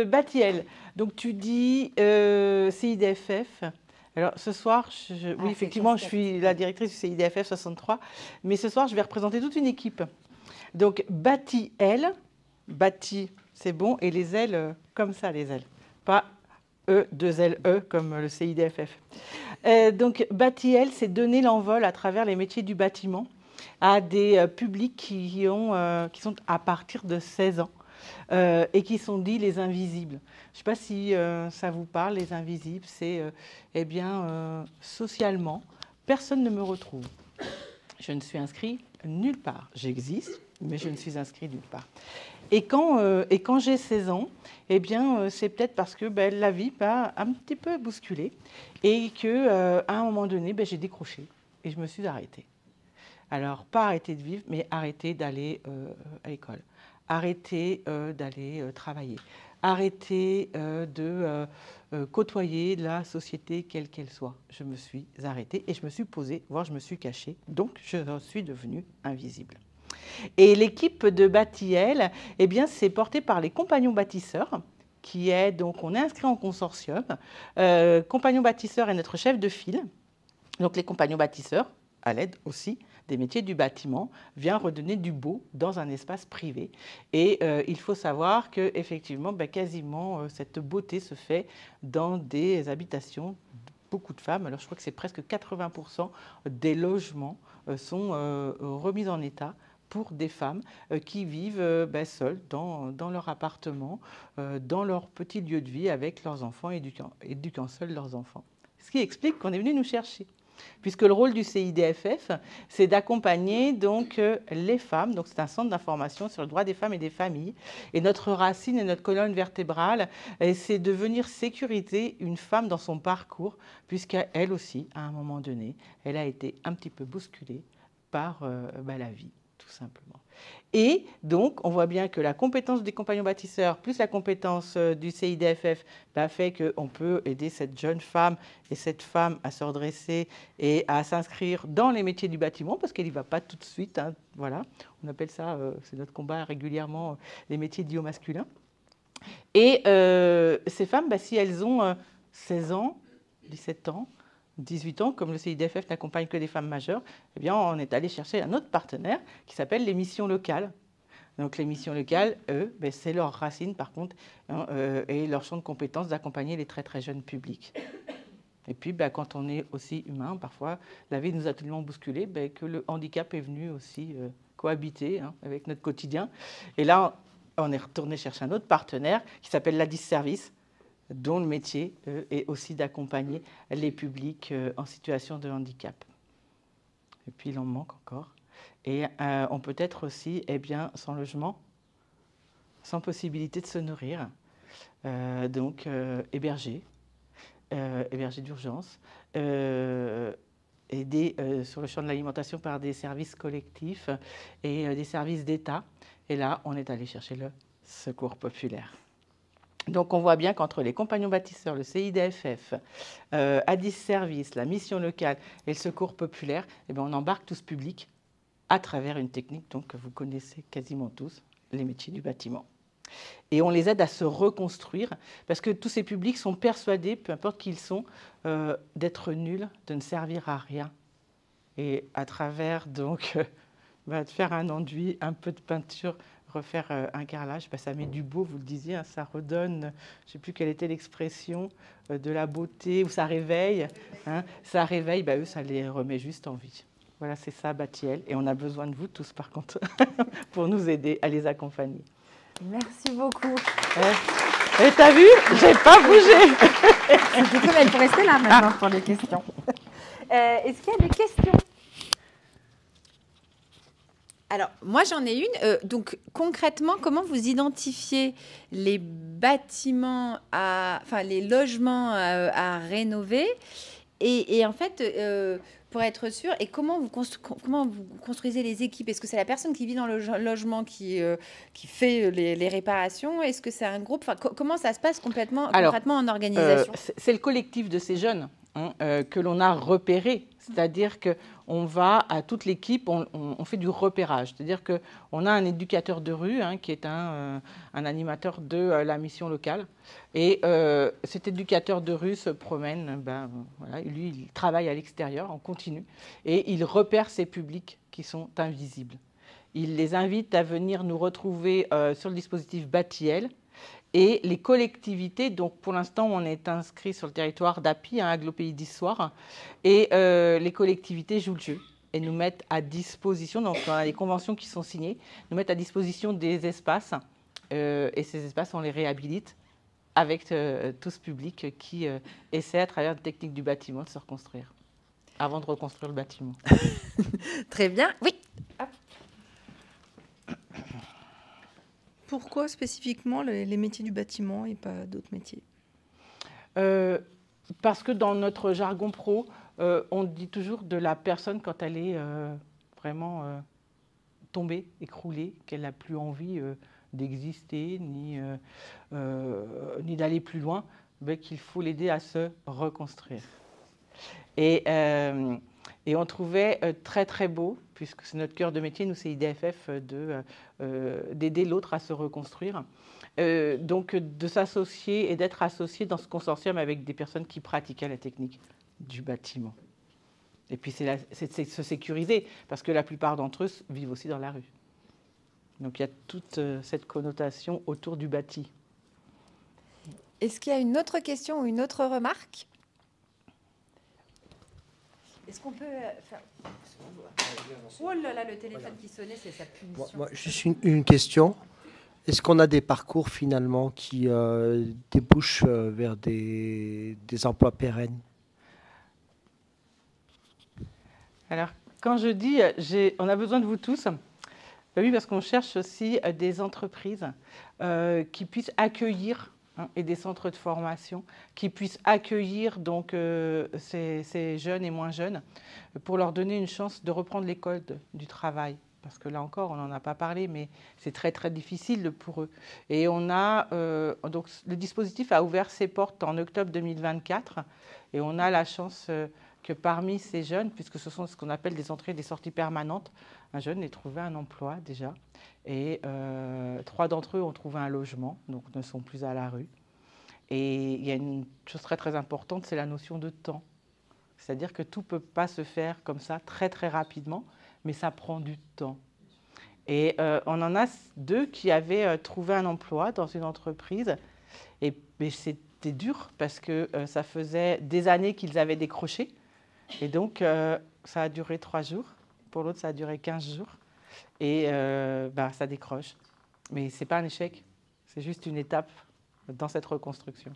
Batiel, donc tu dis CIDFF. Alors ce soir, oui, effectivement, je suis la directrice du CIDFF 63, mais ce soir, je vais représenter toute une équipe. Donc Batiel, bâti, c'est bon, et les ailes, comme ça, les ailes, pas E, deux L, E, comme le CIDFF. Donc Batiel, c'est donner l'envol à travers les métiers du bâtiment à des publics qui sont à partir de 16 ans. Et qui sont dits les invisibles. Je ne sais pas si ça vous parle, les invisibles, c'est, eh bien, socialement, personne ne me retrouve. Je ne suis inscrit nulle part. J'existe, mais je ne suis inscrit nulle part. Et quand j'ai 16 ans, eh bien, c'est peut-être parce que la vie m'a un petit peu bousculée et qu'à un moment donné, j'ai décroché et je me suis arrêtée. Alors, pas arrêter de vivre, mais arrêter d'aller à l'école. Arrêter d'aller travailler, arrêter de côtoyer la société quelle qu'elle soit. Je me suis arrêtée et je me suis posée, voire je me suis cachée, donc je suis devenue invisible. Et l'équipe de Batiel, eh bien, c'est porté par les compagnons bâtisseurs, qui est donc, on est inscrit en consortium. Compagnons bâtisseurs est notre chef de file, donc les compagnons bâtisseurs, à l'aide aussi des métiers du bâtiment, vient redonner du beau dans un espace privé. Et il faut savoir qu'effectivement, quasiment cette beauté se fait dans des habitations. Beaucoup de femmes, alors je crois que c'est presque 80% des logements sont remis en état pour des femmes qui vivent seules dans leur appartement, dans leur petit lieu de vie avec leurs enfants, éduquant seuls leurs enfants. Ce qui explique qu'on est venu nous chercher. Puisque le rôle du CIDFF, c'est d'accompagner donc les femmes. Donc c'est un centre d'information sur le droit des femmes et des familles. Et notre racine et notre colonne vertébrale, c'est de venir sécuriser une femme dans son parcours, puisqu'elle aussi, à un moment donné, elle a été un petit peu bousculée par la vie, tout simplement. Et donc, on voit bien que la compétence des compagnons bâtisseurs plus la compétence du CIDFF fait qu'on peut aider cette jeune femme et cette femme à se redresser et à s'inscrire dans les métiers du bâtiment parce qu'elle n'y va pas tout de suite. Hein, voilà, on appelle ça, c'est notre combat régulièrement, les métiers dits au masculin. Et ces femmes, si elles ont 16 ans, 17 ans, 18 ans, comme le CIDFF n'accompagne que des femmes majeures, eh bien, on est allé chercher un autre partenaire qui s'appelle les missions locales. Donc les missions locales, eux, c'est leur racine par contre, hein, et leur champ de compétences d'accompagner les très très jeunes publics. Et puis quand on est aussi humain, parfois la vie nous a tellement bousculé que le handicap est venu aussi cohabiter avec notre quotidien. Et là, on est retourné chercher un autre partenaire qui s'appelle l'ADIS Service, dont le métier est aussi d'accompagner les publics en situation de handicap. Et puis il en manque encore. Et on peut être aussi sans logement, sans possibilité de se nourrir, donc hébergé d'urgence, aidé sur le champ de l'alimentation par des services collectifs et des services d'État. Et là, on est allé chercher le secours populaire. Donc on voit bien qu'entre les compagnons bâtisseurs, le CIDFF, ADIS Service, la mission locale et le secours populaire, on embarque tout ce public à travers une technique que vous connaissez quasiment tous, les métiers du bâtiment. Et on les aide à se reconstruire parce que tous ces publics sont persuadés, peu importe qui ils sont, d'être nuls, de ne servir à rien. Et à travers de faire un enduit, un peu de peinture, refaire un carrelage, ça met du beau, vous le disiez, ça redonne, je ne sais plus quelle était l'expression, de la beauté, ou ça réveille. Ça réveille, eux, ça les remet juste en vie. Voilà, c'est ça, Batiel. Et on a besoin de vous tous, par contre, pour nous aider à les accompagner. Merci beaucoup. Et t'as vu, j'ai pas bougé. C'est tout, elle peut rester là maintenant pour les questions. Est-ce qu'il y a des questions ? Alors, moi, j'en ai une. Donc, concrètement, comment vous identifiez les bâtiments, les logements à rénover et en fait, pour être sûr, et comment vous construisez les équipes? Est-ce que c'est la personne qui vit dans le logement qui fait les réparations? Est-ce que c'est un groupe? Comment ça se passe concrètement en organisation? C'est le collectif de ces jeunes que l'on a repérés. C'est-à-dire qu'on va à toute l'équipe, on fait du repérage. C'est-à-dire qu'on a un éducateur de rue qui est un animateur de la mission locale. Et cet éducateur de rue se promène, voilà, lui, il travaille à l'extérieur en continu et il repère ces publics qui sont invisibles. Il les invite à venir nous retrouver sur le dispositif Batiel. Et les collectivités, donc pour l'instant, on est inscrit sur le territoire d'API, Aglo-Pays d'Issoire, et les collectivités jouent le jeu et nous mettent à disposition, donc on a des conventions qui sont signées, nous mettent à disposition des espaces, et ces espaces, on les réhabilite avec tout ce public qui essaie, à travers la technique du bâtiment, de se reconstruire, avant de reconstruire le bâtiment. Très bien, oui. Hop. Pourquoi spécifiquement les métiers du bâtiment et pas d'autres métiers? Parce que dans notre jargon pro, on dit toujours de la personne quand elle est vraiment tombée, écroulée, qu'elle n'a plus envie d'exister ni d'aller plus loin, qu'il faut l'aider à se reconstruire. Et on trouvait très très beau, puisque c'est notre cœur de métier, nous c'est IDFF, d'aider l'autre à se reconstruire. Donc de s'associer et d'être associé dans ce consortium avec des personnes qui pratiquaient la technique du bâtiment. Et puis c'est se sécuriser, parce que la plupart d'entre eux vivent aussi dans la rue. Donc il y a toute cette connotation autour du bâti. Est-ce qu'il y a une autre question ou une autre remarque ? Est-ce qu'on peut faire... Oh là là, le téléphone qui sonnait, c'est sa punition. Moi, juste une question. Est-ce qu'on a des parcours finalement qui débouchent vers des emplois pérennes? Alors, quand je dis on a besoin de vous tous, oui, parce qu'on cherche aussi des entreprises qui puissent accueillir et des centres de formation qui puissent accueillir donc ces jeunes et moins jeunes pour leur donner une chance de reprendre l'école du travail. Parce que là encore, on n'en a pas parlé, mais c'est très très difficile pour eux. Et on a donc le dispositif a ouvert ses portes en octobre 2024, et on a la chance que parmi ces jeunes, puisque ce sont ce qu'on appelle des entrées et des sorties permanentes, un jeune ait trouvé un emploi déjà, et 3 d'entre eux ont trouvé un logement, donc ne sont plus à la rue. Et il y a une chose très très importante, c'est la notion de temps. C'est-à-dire que tout ne peut pas se faire comme ça très très rapidement, mais ça prend du temps. Et on en a 2 qui avaient trouvé un emploi dans une entreprise, et c'était dur parce que ça faisait des années qu'ils avaient décroché, et donc ça a duré 3 jours, pour l'autre ça a duré 15 jours, et ça décroche. Mais ce n'est pas un échec, c'est juste une étape dans cette reconstruction.